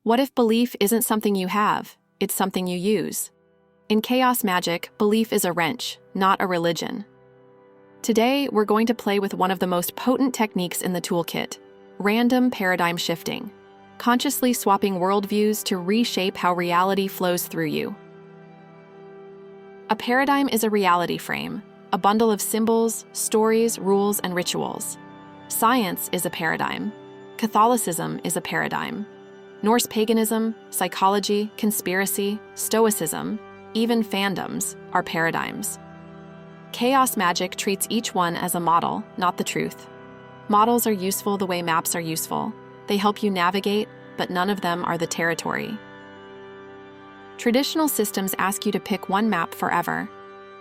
What if belief isn't something you have, it's something you use? In Chaos Magick, belief is a wrench, not a religion. Today, we're going to play with one of the most potent techniques in the toolkit, random paradigm shifting, consciously swapping worldviews to reshape how reality flows through you. A paradigm is a reality frame, a bundle of symbols, stories, rules, and rituals. Science is a paradigm. Catholicism is a paradigm. Norse paganism, psychology, conspiracy, stoicism, even fandoms are paradigms. Chaos Magick treats each one as a model, not the truth. Models are useful the way maps are useful. They help you navigate, but none of them are the territory. Traditional systems ask you to pick one map forever.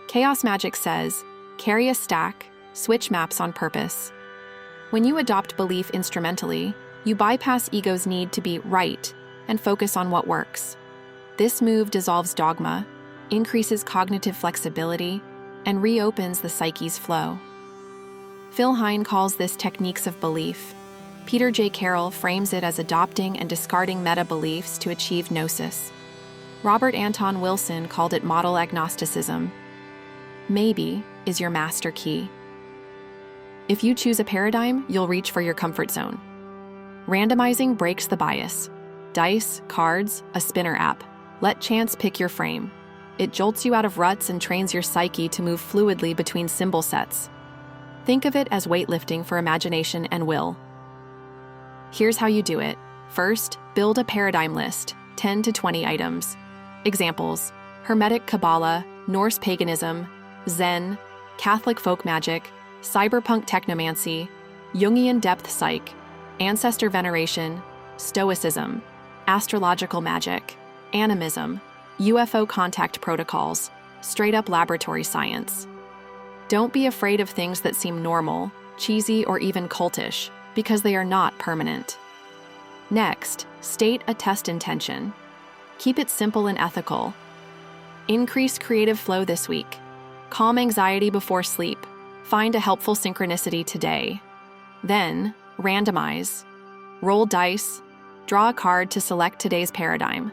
Chaos Magick says, carry a stack, switch maps on purpose. When you adopt belief instrumentally, you bypass ego's need to be right and focus on what works. This move dissolves dogma, increases cognitive flexibility, and reopens the psyche's flow. Phil Hine calls this techniques of belief. Peter J. Carroll frames it as adopting and discarding meta-beliefs to achieve gnosis. Robert Anton Wilson called it model agnosticism. Maybe is your master key. If you choose a paradigm, you'll reach for your comfort zone. Randomizing breaks the bias. Dice, cards, a spinner app. Let chance pick your frame. It jolts you out of ruts and trains your psyche to move fluidly between symbol sets. Think of it as weightlifting for imagination and will. Here's how you do it. First, build a paradigm list, 10 to 20 items. Examples: Hermetic Kabbalah, Norse paganism, Zen, Catholic folk magic, cyberpunk technomancy, Jungian depth psych, ancestor veneration, stoicism, astrological magic, animism, UFO contact protocols, straight-up laboratory science. Don't be afraid of things that seem normal, cheesy, or even cultish, because they are not permanent. Next, state a test intention. Keep it simple and ethical. Increase creative flow this week. Calm anxiety before sleep. Find a helpful synchronicity today. Then, randomize. Roll dice. Draw a card to select today's paradigm.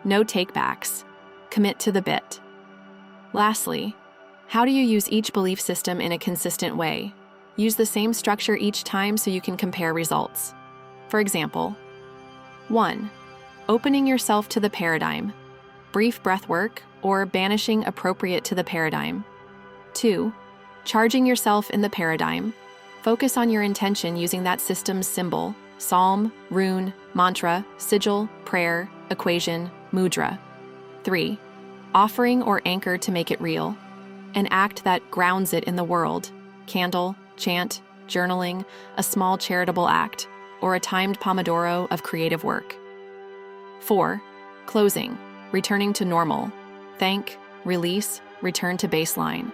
No takebacks. Commit to the bit. Lastly, how do you use each belief system in a consistent way? Use the same structure each time so you can compare results. For example, 1. Opening yourself to the paradigm. Brief breath work or banishing appropriate to the paradigm. 2. Charging yourself in the paradigm. Focus on your intention using that system's symbol, psalm, rune, mantra, sigil, prayer, equation, mudra. 3. Offering or anchor to make it real. An act that grounds it in the world. Candle, chant, journaling, a small charitable act, or a timed pomodoro of creative work. 4. Closing, returning to normal. Thank, release, return to baseline.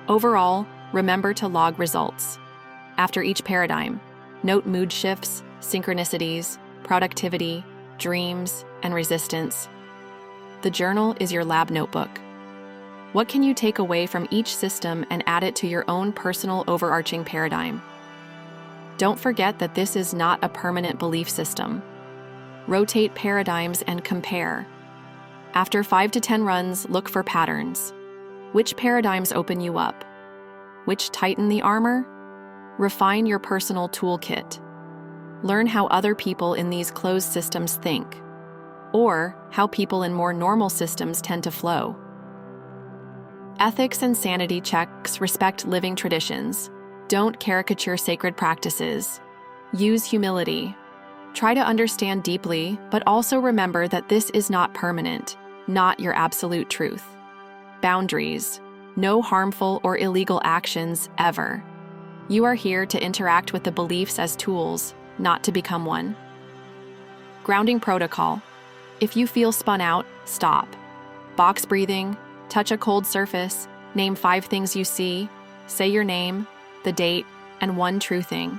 Overall, remember to log results. After each paradigm, note mood shifts, synchronicities, productivity, dreams, and resistance. The journal is your lab notebook. What can you take away from each system and add it to your own personal overarching paradigm? Don't forget that this is not a permanent belief system. Rotate paradigms and compare. After 5 to 10 runs, look for patterns. Which paradigms open you up? Which tighten the armor? Refine your personal toolkit. Learn how other people in these closed systems think, or how people in more normal systems tend to flow. Ethics and sanity checks respect living traditions. Don't caricature sacred practices. Use humility. Try to understand deeply, but also remember that this is not permanent, not your absolute truth. Boundaries. No harmful or illegal actions ever. You are here to interact with the beliefs as tools, not to become one. Grounding protocol. If you feel spun out, stop. Box breathing, touch a cold surface, name 5 things you see, say your name, the date, and one true thing.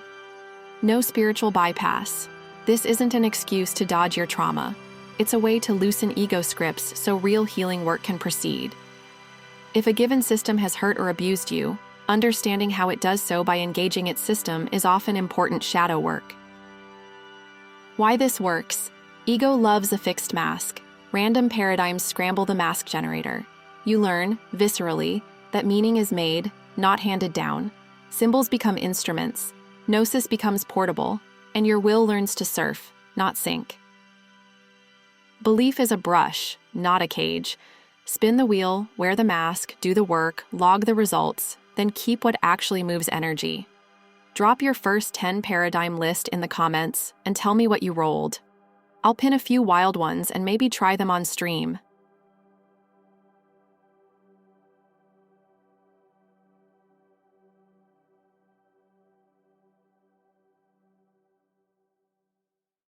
No spiritual bypass. This isn't an excuse to dodge your trauma. It's a way to loosen ego scripts so real healing work can proceed. If a given system has hurt or abused you, understanding how it does so by engaging its system is often important shadow work. Why this works? Ego loves a fixed mask. Random paradigms scramble the mask generator. You learn, viscerally, that meaning is made, not handed down. Symbols become instruments. Gnosis becomes portable, and your will learns to surf, not sink. Belief is a brush, not a cage. Spin the wheel, wear the mask, do the work, log the results, then keep what actually moves energy. Drop your first 10 paradigm list in the comments and tell me what you rolled. I'll pin a few wild ones and maybe try them on stream.